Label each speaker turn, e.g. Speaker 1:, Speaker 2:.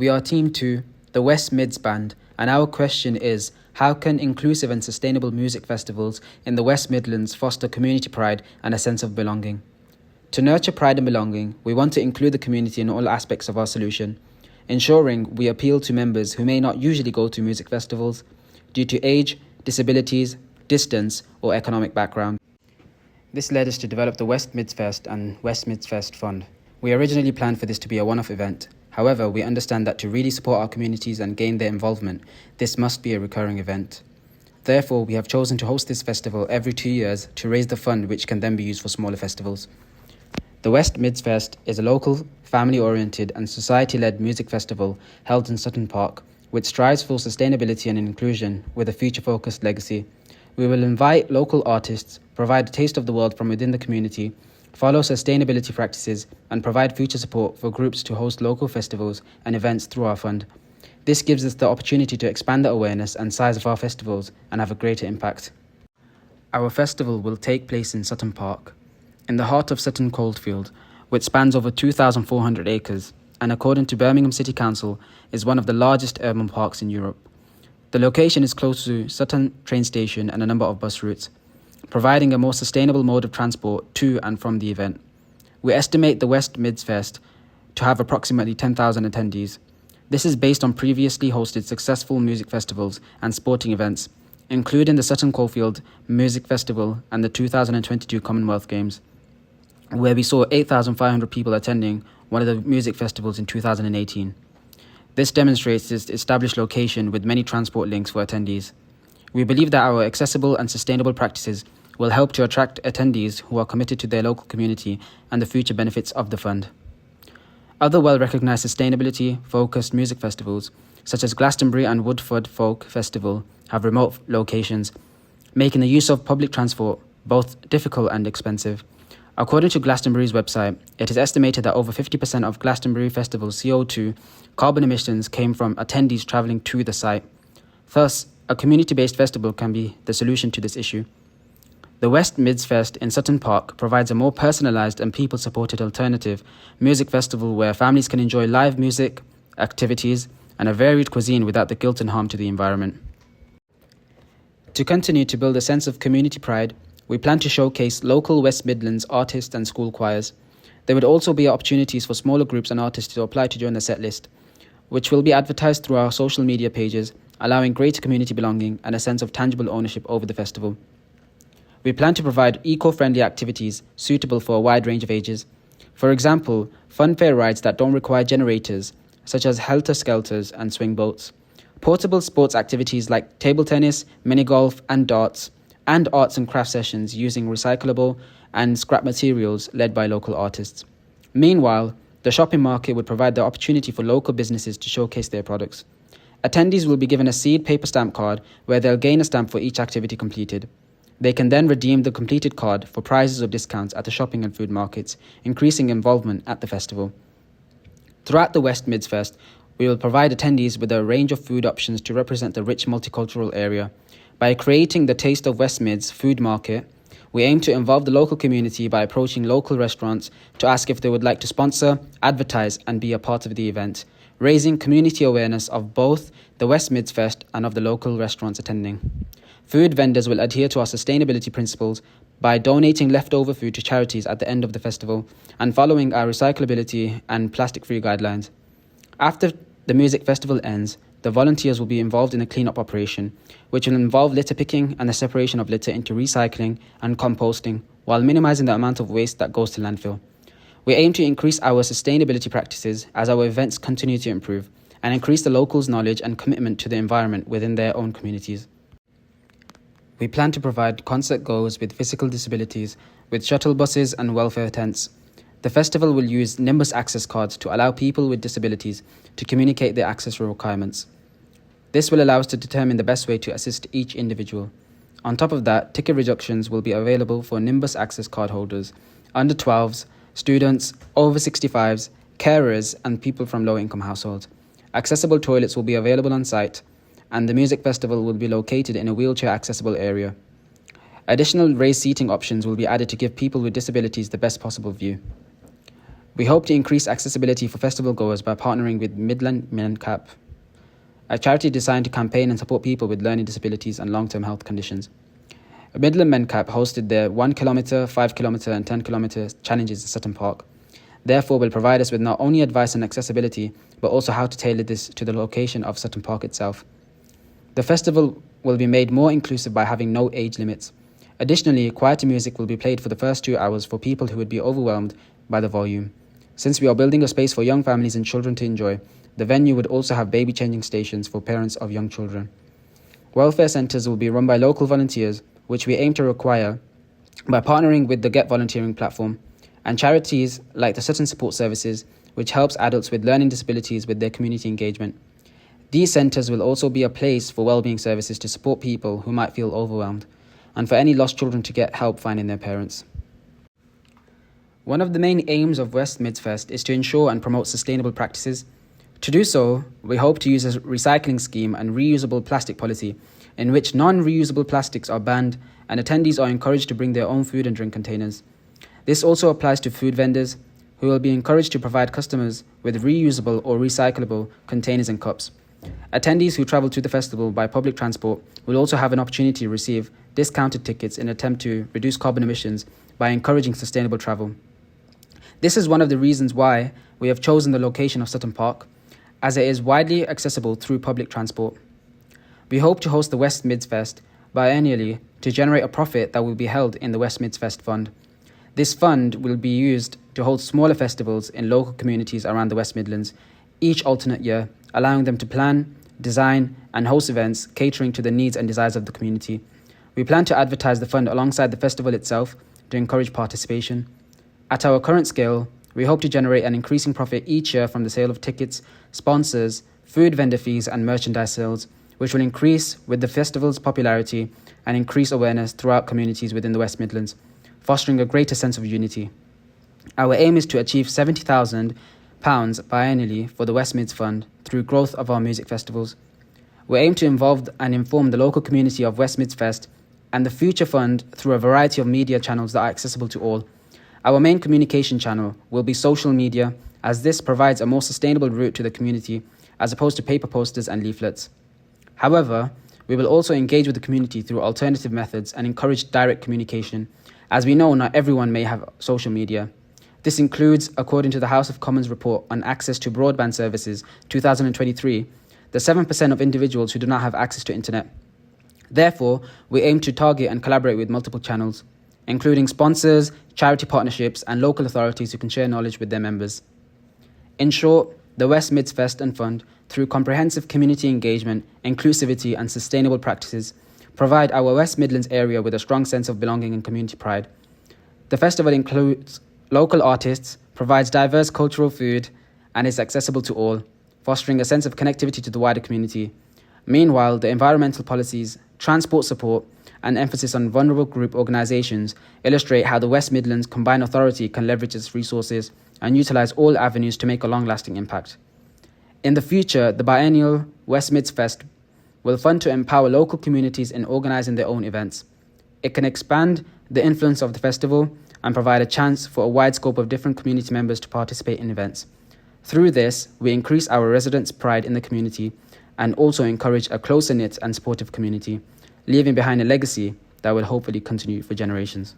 Speaker 1: We are Team 2, the West Mids Band, and our question is, how can inclusive and sustainable music festivals in the West Midlands foster community pride and a sense of belonging? To nurture pride and belonging, we want to include the community in all aspects of our solution, ensuring we appeal to members who may not usually go to music festivals due to age, disabilities, distance, or economic background. This led us to develop the West Mids Fest and West Mids Fest Fund. We originally planned for this to be a one-off event. However, we understand that to really support our communities and gain their involvement, this must be a recurring event. Therefore, we have chosen to host this festival every 2 years to raise the fund which can then be used for smaller festivals. The West Mids Fest is a local, family-oriented and society-led music festival held in Sutton Park, which strives for sustainability and inclusion with a future-focused legacy. We will invite local artists, provide a taste of the world from within the community, follow sustainability practices, and provide future support for groups to host local festivals and events through our fund. This gives us the opportunity to expand the awareness and size of our festivals and have a greater impact. Our festival will take place in Sutton Park, in the heart of Sutton Coldfield, which spans over 2,400 acres, and according to Birmingham City Council, is one of the largest urban parks in Europe. The location is close to Sutton train station and a number of bus routes, providing a more sustainable mode of transport to and from the event. We estimate the West Mids Fest to have approximately 10,000 attendees. This is based on previously hosted successful music festivals and sporting events, including the Sutton Coldfield Music Festival and the 2022 Commonwealth Games, where we saw 8,500 people attending one of the music festivals in 2018. This demonstrates its established location with many transport links for attendees. We believe that our accessible and sustainable practices will help to attract attendees who are committed to their local community and the future benefits of the fund. Other well-recognised sustainability-focused music festivals, such as Glastonbury and Woodford Folk Festival, have remote locations, making the use of public transport both difficult and expensive. According to Glastonbury's website, it is estimated that over 50% of Glastonbury Festival's CO2 carbon emissions came from attendees travelling to the site. Thus, a community-based festival can be the solution to this issue. The West Mids Fest in Sutton Park provides a more personalised and people-supported alternative music festival where families can enjoy live music, activities, and a varied cuisine without the guilt and harm to the environment. To continue to build a sense of community pride, we plan to showcase local West Midlands artists and school choirs. There would also be opportunities for smaller groups and artists to apply to join the set list, which will be advertised through our social media pages, allowing greater community belonging and a sense of tangible ownership over the festival. We plan to provide eco-friendly activities suitable for a wide range of ages. For example, fun fair rides that don't require generators, such as helter-skelters and swing boats. Portable sports activities like table tennis, mini-golf and darts, and arts and craft sessions using recyclable and scrap materials led by local artists. Meanwhile, the shopping market would provide the opportunity for local businesses to showcase their products. Attendees will be given a seed paper stamp card where they'll gain a stamp for each activity completed. They can then redeem the completed card for prizes or discounts at the shopping and food markets, increasing involvement at the festival. Throughout the West Mids Fest, we will provide attendees with a range of food options to represent the rich multicultural area. By creating the Taste of West Mids food market, we aim to involve the local community by approaching local restaurants to ask if they would like to sponsor, advertise and be a part of the event, raising community awareness of both the West Mids Fest and of the local restaurants attending. Food vendors will adhere to our sustainability principles by donating leftover food to charities at the end of the festival and following our recyclability and plastic-free guidelines. After the music festival ends, the volunteers will be involved in a clean-up operation, which will involve litter picking and the separation of litter into recycling and composting, while minimising the amount of waste that goes to landfill. We aim to increase our sustainability practices as our events continue to improve and increase the locals' knowledge and commitment to the environment within their own communities. We plan to provide concert goers with physical disabilities with shuttle buses and welfare tents. The festival will use Nimbus access cards to allow people with disabilities to communicate their access requirements. This will allow us to determine the best way to assist each individual. On top of that, ticket reductions will be available for Nimbus access card holders, under 12s, students, over 65s, carers and people from low-income households. Accessible toilets will be available on site, and the music festival will be located in a wheelchair-accessible area. Additional raised seating options will be added to give people with disabilities the best possible view. We hope to increase accessibility for festival goers by partnering with Midland MenCap, a charity designed to campaign and support people with learning disabilities and long-term health conditions. Midland MenCap hosted their 1 kilometre, 5 kilometre and 10 kilometre challenges in Sutton Park. Therefore, will provide us with not only advice on accessibility, but also how to tailor this to the location of Sutton Park itself. The festival will be made more inclusive by having no age limits. Additionally, quieter music will be played for the first 2 hours for people who would be overwhelmed by the volume. Since we are building a space for young families and children to enjoy, the venue would also have baby changing stations for parents of young children. Welfare centres will be run by local volunteers, which we aim to require by partnering with the Get Volunteering platform, and charities like the Sutton Support Services, which helps adults with learning disabilities with their community engagement. These centres will also be a place for wellbeing services to support people who might feel overwhelmed, and for any lost children to get help finding their parents. One of the main aims of West Mids Fest is to ensure and promote sustainable practices. To do so, we hope to use a recycling scheme and reusable plastic policy, in which non-reusable plastics are banned and attendees are encouraged to bring their own food and drink containers. This also applies to food vendors, who will be encouraged to provide customers with reusable or recyclable containers and cups. Attendees who travel to the festival by public transport will also have an opportunity to receive discounted tickets in an attempt to reduce carbon emissions by encouraging sustainable travel. This is one of the reasons why we have chosen the location of Sutton Park, as it is widely accessible through public transport. We hope to host the West Mids Fest biennially to generate a profit that will be held in the West Mids Fest Fund. This fund will be used to hold smaller festivals in local communities around the West Midlands each alternate year, allowing them to plan, design and host events catering to the needs and desires of the community. We plan to advertise the fund alongside the festival itself to encourage participation. At our current scale, we hope to generate an increasing profit each year from the sale of tickets, sponsors, food vendor fees and merchandise sales, which will increase with the festival's popularity and increase awareness throughout communities within the West Midlands, fostering a greater sense of unity. Our aim is to achieve £70,000 biannually for the West Mids Fund through growth of our music festivals. We aim to involve and inform the local community of West Mids Fest and the future fund through a variety of media channels that are accessible to all. Our main communication channel will be social media, as this provides a more sustainable route to the community as opposed to paper posters and leaflets. However, we will also engage with the community through alternative methods and encourage direct communication, as we know not everyone may have social media. This includes, according to the House of Commons report on access to broadband services 2023, the 7% of individuals who do not have access to internet. Therefore, we aim to target and collaborate with multiple channels, including sponsors, charity partnerships and local authorities who can share knowledge with their members. In short, the West Mids Fest and Fund, through comprehensive community engagement, inclusivity and sustainable practices, provide our West Midlands area with a strong sense of belonging and community pride. The festival includes local artists, provides diverse cultural food and is accessible to all, fostering a sense of connectivity to the wider community. Meanwhile, the environmental policies, transport support and emphasis on vulnerable group organisations illustrate how the West Midlands Combined Authority can leverage its resources and utilise all avenues to make a long-lasting impact. In the future, the biennial West Mids Fest will fund to empower local communities in organising their own events. It can expand the influence of the festival and provide a chance for a wide scope of different community members to participate in events. Through this, we increase our residents' pride in the community and also encourage a closer-knit and supportive community, leaving behind a legacy that will hopefully continue for generations.